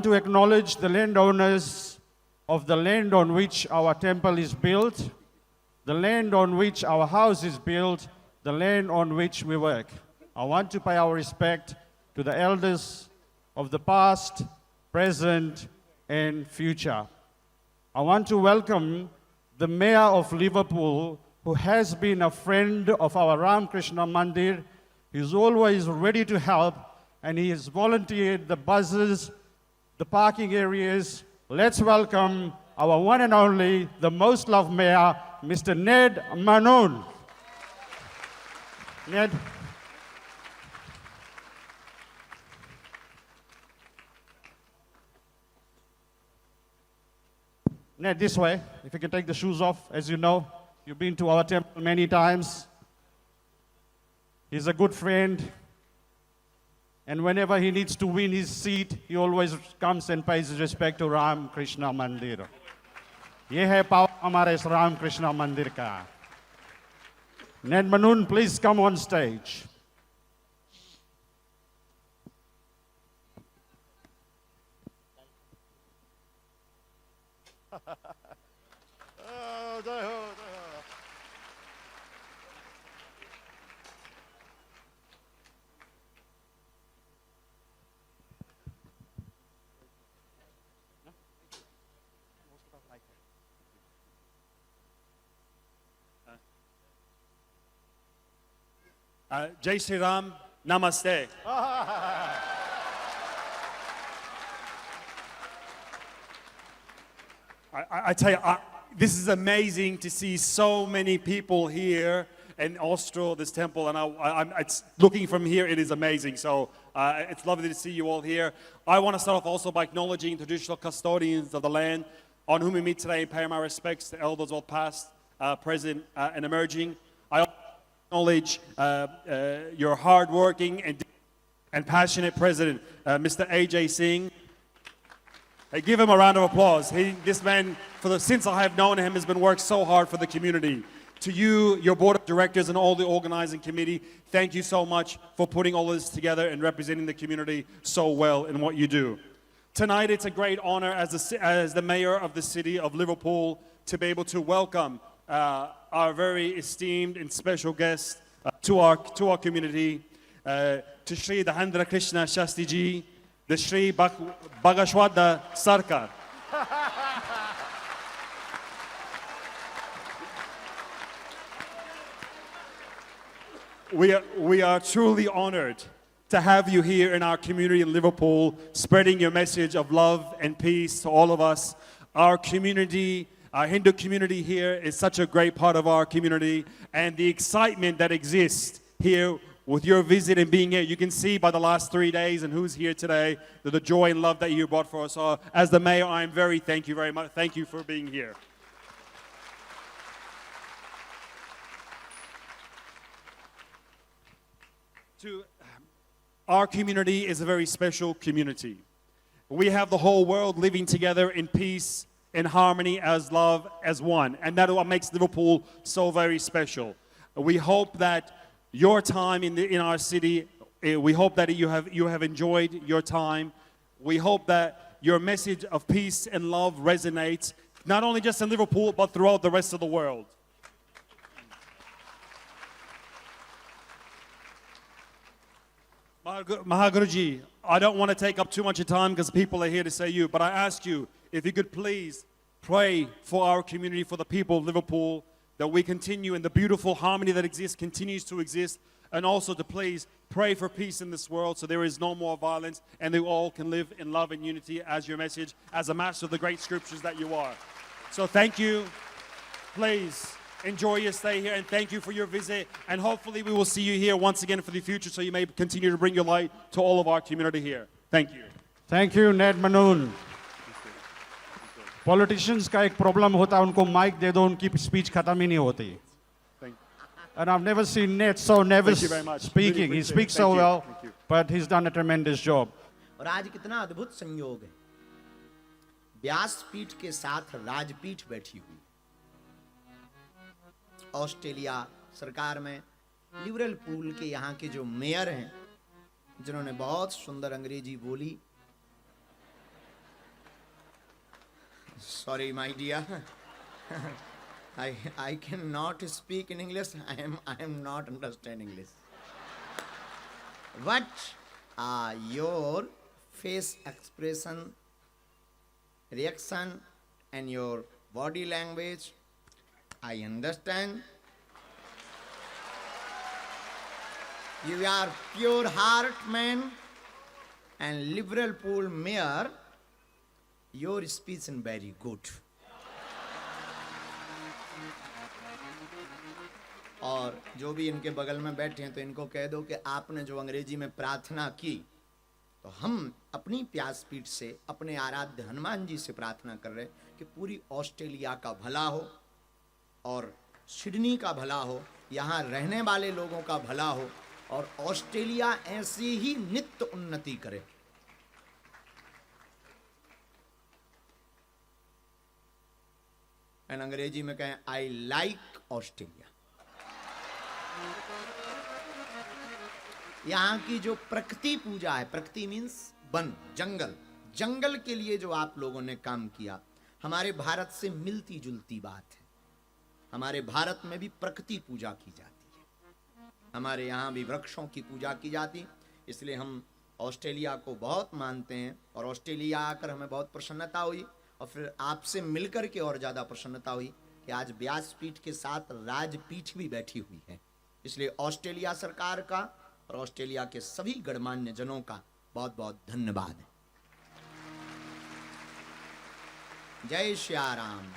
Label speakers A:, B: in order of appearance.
A: to acknowledge the landowners of the land on which our temple is built, the land on which our house is built, the land on which we work. I want to pay our respect to the elders of the past, present, and future. I want to welcome the Mayor of Liverpool, who has been a friend of our Ramakrishna Mandir. He's always ready to help, and he has volunteered the buses, the parking areas. Let's welcome our one and only, the most loved Mayor, Mr. Ned Mannoun. Ned. Ned, this way, if you can take the shoes off. As you know, you've been to our temple many times. He's a good friend. And whenever he needs to win his seat, he always comes and pays his respect to Ram Krishna Mandir. ये है power हमारे इस राम कृष्ण मंदिर का. Ned Mannoun, please come on stage.
B: Jai Shri Ram, Namaste. I tell you, this is amazing to see so many people here in Austro, this temple, and it's looking from here, it is amazing. So it's lovely to see you all here. I want to start off also by acknowledging the traditional custodians of the land on whom we meet today and pay my respects to elders all past, present, and emerging. I also acknowledge your hardworking and passionate president, Mr. AJ Singh. Hey, give him a round of applause. This man, since I have known him, has been working so hard for the community. To you, your board of directors, and all the organizing committee, thank you so much for putting all this together and representing the community so well in what you do. Tonight, it's a great honor as the mayor of the city of Liverpool to be able to welcome our very esteemed and special guest to our community, to Shri Dhahendra Krishna Shastri Ji, the Shri Bhagashwada Sarkar. We are truly honored to have you here in our community in Liverpool, spreading your message of love and peace to all of us. Our community, our Hindu community here is such a great part of our community, and the excitement that exists here with your visit and being here, you can see by the last 3 days and who's here today, the joy and love that you brought for us. So as the mayor, I'm thank you very much. Thank you for being here. Our community is a very special community. We have the whole world living together in peace, in harmony, as love, as one. And that's what makes Liverpool so very special. We hope that your time in our city, we hope that you have enjoyed your time. We hope that your message of peace and love resonates, not only just in Liverpool, but throughout the rest of the world. Mahaguruji, I don't want to take up too much of time because people are here to say you, but I ask you if you could please pray for our community, for the people of Liverpool, that we continue and the beautiful harmony that exists continues to exist, and also to please pray for peace in this world so there is no more violence and they all can live in love and unity as your message, as a master of the great scriptures that you are. So thank you. Please enjoy your stay here, and thank you for your visit, and hopefully we will see you here once again for the future so you may continue to bring your light to all of our community here. Thank you.
A: Thank you, Ned Mannoun. Politicians का एक problem होता है, उनको mic दे दो, उनकी speech खत्म ही नहीं होती. And I've never seen Ned so nervous speaking. He speaks so well, but he's done a tremendous job.
C: और आज कितना अद्भुत संयोग है, व्यासपीठ के साथ राजपीठ बैठी हुई। ऑस्ट्रेलिया सरकार में लिवरपूल के यहाँ के जो मेयर हैं, जिन्होंने बहुत सुंदर अंग्रेजी बोली, Sorry, my dear. I cannot speak in English. I am not understand English. But your face expression, reaction, and your body language, I understand. You are pure heart man and Liverpool mayor. Your speech is very good. और जो भी इनके बगल में बैठे हैं तो इनको कह दो कि आपने जो अंग्रेजी में प्रार्थना की, तो हम अपनी व्यासपीठ से अपने आराध्य हनुमान जी से प्रार्थना कर रहे हैं कि पूरी ऑस्ट्रेलिया का भला हो और सिडनी का भला हो, यहाँ रहने वाले लोगों का भला हो और ऑस्ट्रेलिया ऐसी ही नित्य उन्नति करे। एंड अंग्रेजी में कहें आई लाइक ऑस्ट्रेलिया। यहाँ की जो प्रकृति पूजा है, प्रकृति मीन्स वन, जंगल, जंगल के लिए जो आप लोगों ने काम किया, हमारे भारत से मिलती जुलती बात है। हमारे भारत में भी प्रकृति पूजा की जाती है, हमारे यहाँ भी वृक्षों की पूजा की जाती है। इसलिए हम ऑस्ट्रेलिया को बहुत मानते हैं और ऑस्ट्रेलिया आकर हमें बहुत प्रसन्नता हुई और फिर आपसे मिलकर के और ज़्यादा प्रसन्नता हुई कि आज व्यासपीठ के साथ राजपीठ भी बैठी हुई है। इसलिए ऑस्ट्रेलिया सरकार का और ऑस्ट्रेलिया के सभी गणमान्य जनों का बहुत बहुत धन्यवाद है। जय श्री राम।